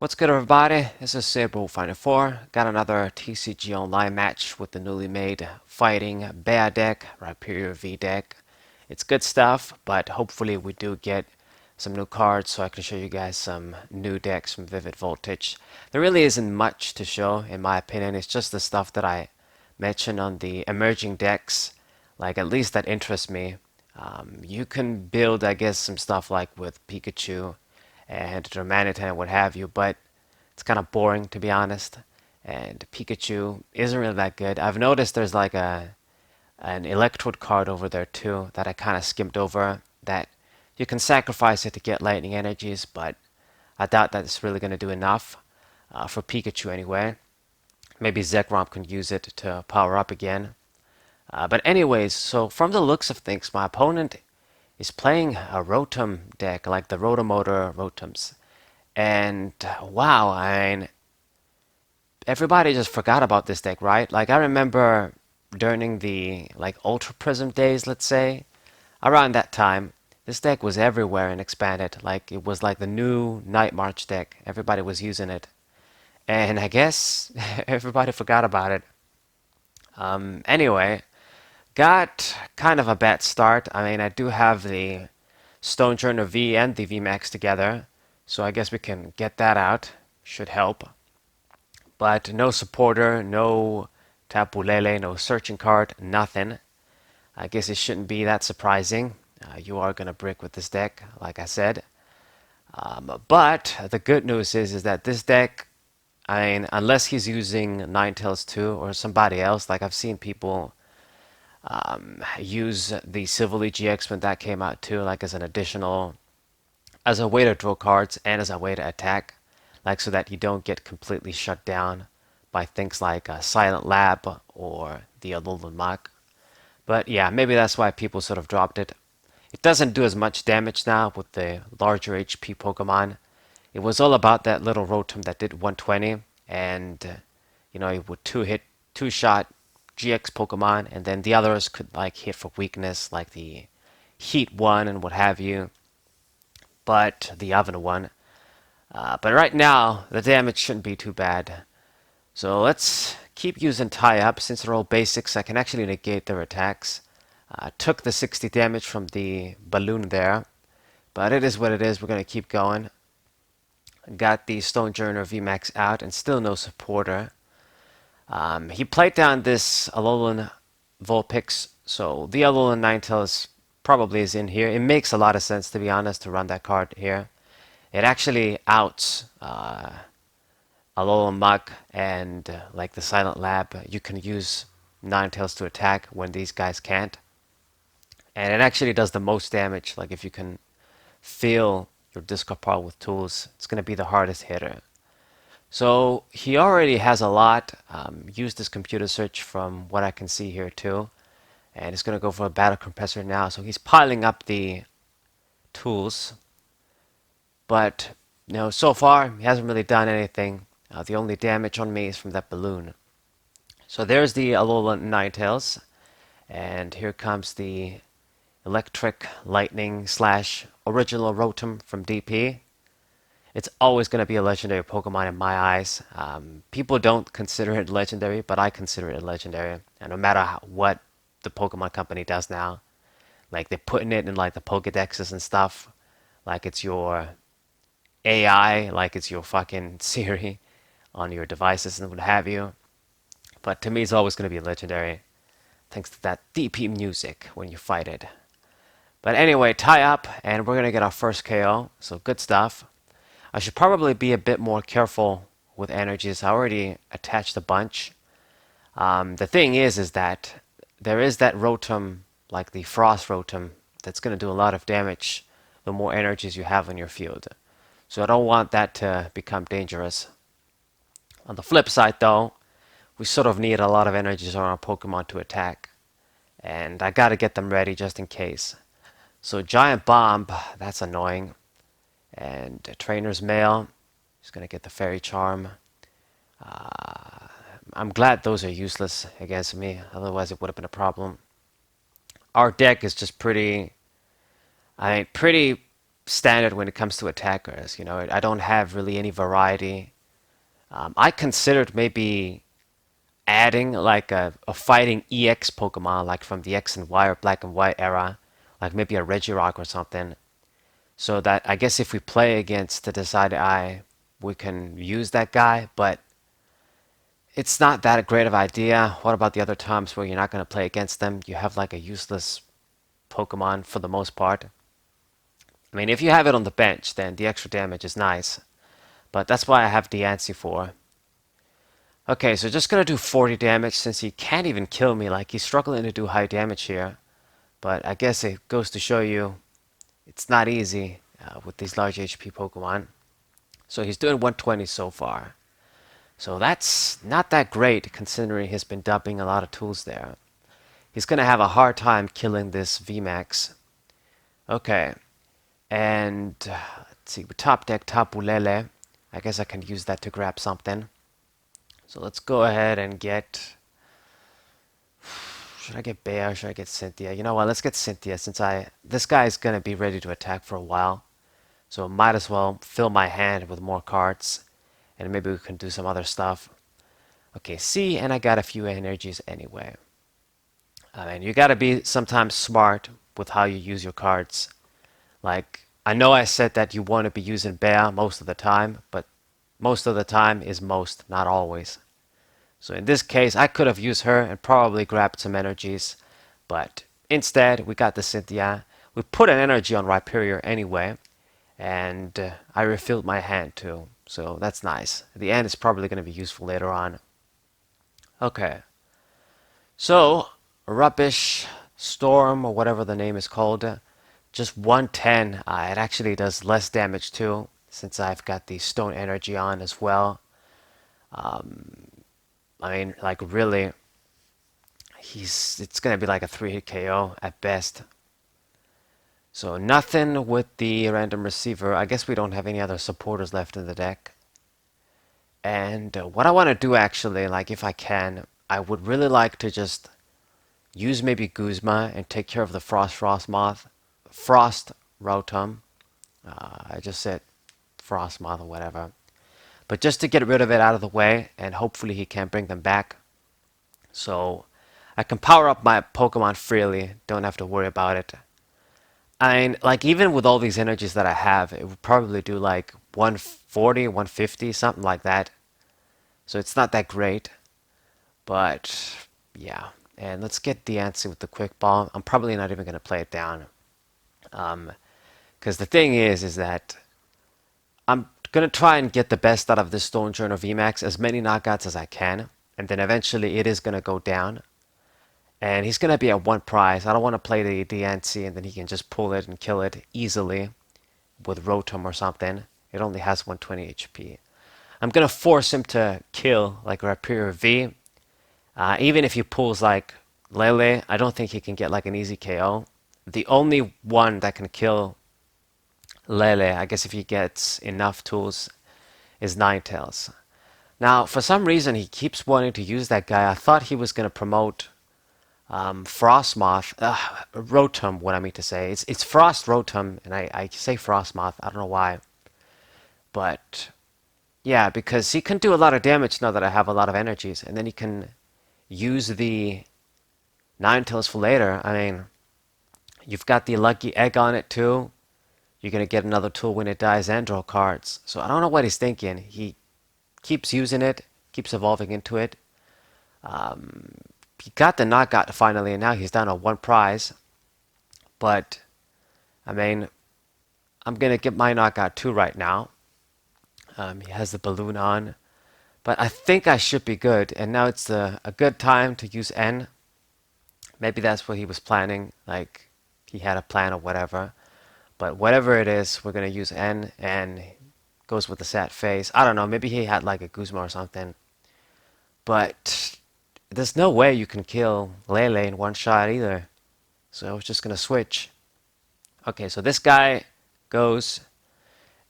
What's good, everybody? This is Saber54. Got another TCG online match with the newly made Fighting Bear deck, Rhyperior V deck. It's good stuff, but hopefully we do get some new cards so I can show you guys some new decks from Vivid Voltage. There really isn't much to show, in my opinion. It's just the stuff that I mentioned on the emerging decks, like at least that interests me. You can build, I guess, some stuff like with Pikachu and Darmanitan and what have you, but it's kind of boring to be honest. And Pikachu isn't really that good. I've noticed there's like an Electrode card over there too that I kind of skimmed over that you can sacrifice it to get lightning energies, but I doubt that it's really going to do enough for Pikachu anyway. Maybe Zekrom can use it to power up again. But anyways, so from the looks of things, my opponent is playing a Rotom deck, like the Rotomotor Rotoms. And wow, I mean, everybody just forgot about this deck, right? Like I remember during the like Ultra Prism days, let's say, around that time, this deck was everywhere and expanded. Like it was like the new Night March deck. Everybody was using it. And I guess everybody forgot about it. Anyway, got kind of a bad start. I mean, I do have the Stonejourner V and the VMAX together, so I guess we can get that out. Should help. But no supporter, no Tapu Lele, no searching card, nothing. I guess it shouldn't be that surprising. You are gonna brick with this deck, like I said. But the good news is that this deck, I mean, unless he's using Ninetales 2 or somebody else, like I've seen people use the Civilly GX when that came out too, like as an additional, as a way to draw cards and as a way to attack, like so that you don't get completely shut down by things like Silent Lab or the Alolan Mach. But yeah, maybe that's why people sort of dropped it. It doesn't do as much damage now with the larger HP Pokemon. It was all about that little Rotom that did 120, and you know, it would two shot GX Pokemon, and then the others could like hit for weakness, like the Heat one and what have you, but the Oven one. But right now, the damage shouldn't be too bad. So let's keep using tie up. Since they're all basics, I can actually negate their attacks. Took the 60 damage from the balloon there, but it is what it is. We're going to keep going. Got the Stonejourner VMAX out and still no supporter. He played down this Alolan Vulpix, so the Alolan Ninetales probably is in here. It makes a lot of sense, to be honest, to run that card here. It actually outs Alolan Mach and like the Silent Lab. You can use Ninetales to attack when these guys can't. And it actually does the most damage. Like if you can fill your discard pile with tools, it's going to be the hardest hitter. So he already has a lot. Used this computer search from what I can see here too. And he's going to go for a battle compressor now. So he's piling up the tools. But you know, so far he hasn't really done anything. The only damage on me is from that balloon. So there's the Alolan Ninetales. And here comes the Electric Lightning slash original Rotom from DP. It's always going to be a legendary Pokemon in my eyes. People don't consider it legendary, but I consider it legendary. And no matter what the Pokemon company does now, like they're putting it in like the Pokedexes and stuff, like it's your AI, like it's your fucking Siri on your devices and what have you. But to me, it's always going to be legendary, thanks to that DP music when you fight it. But anyway, tie up, and we're going to get our first KO, so good stuff. I should probably be a bit more careful with energies. I already attached a bunch. The thing is that there is that Rotom, like the Frost Rotom, that's going to do a lot of damage the more energies you have on your field. So I don't want that to become dangerous. On the flip side, though, we sort of need a lot of energies on our Pokemon to attack. And I gotta get them ready just in case. So Giant Bomb, that's annoying. And Trainer's Mail, he's gonna get the Fairy Charm. I'm glad those are useless against me, otherwise it would have been a problem. Our deck is just pretty standard when it comes to attackers. You know, I don't have really any variety. I considered maybe adding like a fighting EX Pokemon, like from the X and Y or Black and White era, like maybe a Regirock or something. So that I guess if we play against the Decided Eye, we can use that guy, but it's not that great of an idea. What about the other times where you're not going to play against them? You have like a useless Pokemon for the most part. I mean, if you have it on the bench, then the extra damage is nice. But that's why I have Diancie for. Okay, so just gonna do 40 damage since he can't even kill me. Like, he's struggling to do high damage here. But I guess it goes to show you it's not easy with these large HP Pokemon. So he's doing 120 so far. So that's not that great considering he's been dumping a lot of tools there. He's gonna have a hard time killing this VMAX. Okay, and let's see, we top deck Tapu Lele. I guess I can use that to grab something. So let's go ahead and get. Should I get Bear? Should I get Cynthia? You know what? Let's get Cynthia since this guy is gonna be ready to attack for a while. So might as well fill my hand with more cards, and maybe we can do some other stuff. Okay, see, and I got a few energies anyway. I mean, you gotta be sometimes smart with how you use your cards. Like, I know I said that you want to be using Bear most of the time, but most of the time is most, not always. So in this case, I could have used her and probably grabbed some energies, but instead we got the Cynthia. We put an energy on Rhyperior anyway, and I refilled my hand too, so that's nice. The end is probably going to be useful later on. Okay, so Rubbish Storm or whatever the name is called, just 110. It actually does less damage too, since I've got the Stone Energy on as well. I mean, like really, it's gonna be like a 3-hit KO at best. So nothing with the random receiver. I guess we don't have any other supporters left in the deck. And what I want to do actually, like if I can, I would really like to just use maybe Guzma and take care of the Frost Rotom. I just said Frostmoth or whatever. But just to get rid of it out of the way, and hopefully he can't bring them back. So I can power up my Pokemon freely, don't have to worry about it. I mean, like even with all these energies that I have, it would probably do like 140, 150, something like that. So it's not that great. But yeah. And let's get the answer with the Quick Ball. I'm probably not even going to play it down. Because the thing is that I'm going to try and get the best out of this Stone Journal VMAX, as many knockouts as I can. And then eventually it is going to go down. And he's going to be at one prize. I don't want to play the DNC and then he can just pull it and kill it easily with Rotom or something. It only has 120 HP. I'm going to force him to kill like Rhyperior V. Even if he pulls like Lele, I don't think he can get like an easy KO. The only one that can kill Lele, I guess if he gets enough tools, is Ninetales. Now, for some reason, he keeps wanting to use that guy. I thought he was going to promote Frostmoth, Rotom, what I mean to say. It's Frost Rotom, and I say Frostmoth. I don't know why. But, yeah, because he can do a lot of damage now that I have a lot of energies. And then he can use the Ninetales for later. I mean, you've got the Lucky Egg on it, too. You're going to get another tool when it dies and draw cards. So I don't know what he's thinking. He keeps using it, keeps evolving into it. He got the knockout finally, and now he's down to one prize. But, I mean, I'm going to get my knockout too right now. He has the balloon on. But I think I should be good, and now it's a good time to use N. Maybe that's what he was planning, like he had a plan or whatever. But whatever it is, we're going to use N, and goes with the sad face. I don't know, maybe he had like a Guzma or something. But there's no way you can kill Lele in one shot either. So I was just going to switch. Okay, so this guy goes,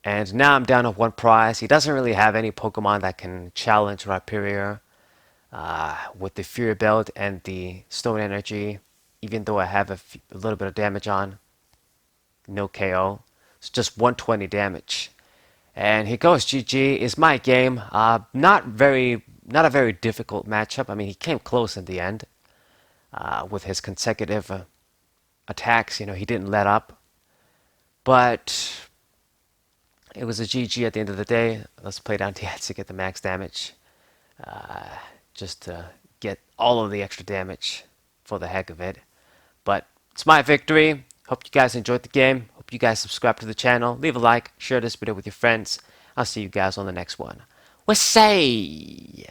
and now I'm down to one prize. He doesn't really have any Pokemon that can challenge Rhyperior with the Fury Belt and the Stone Energy, even though I have a little bit of damage on. No KO. It's just 120 damage. And here goes, GG is my game. Not a very difficult matchup. I mean, he came close in the end with his consecutive attacks. You know, he didn't let up. But it was a GG at the end of the day. Let's play down TS to get the max damage. Just to get all of the extra damage for the heck of it. But it's my victory. Hope you guys enjoyed the game. Hope you guys subscribe to the channel. Leave a like. Share this video with your friends. I'll see you guys on the next one. We'll say.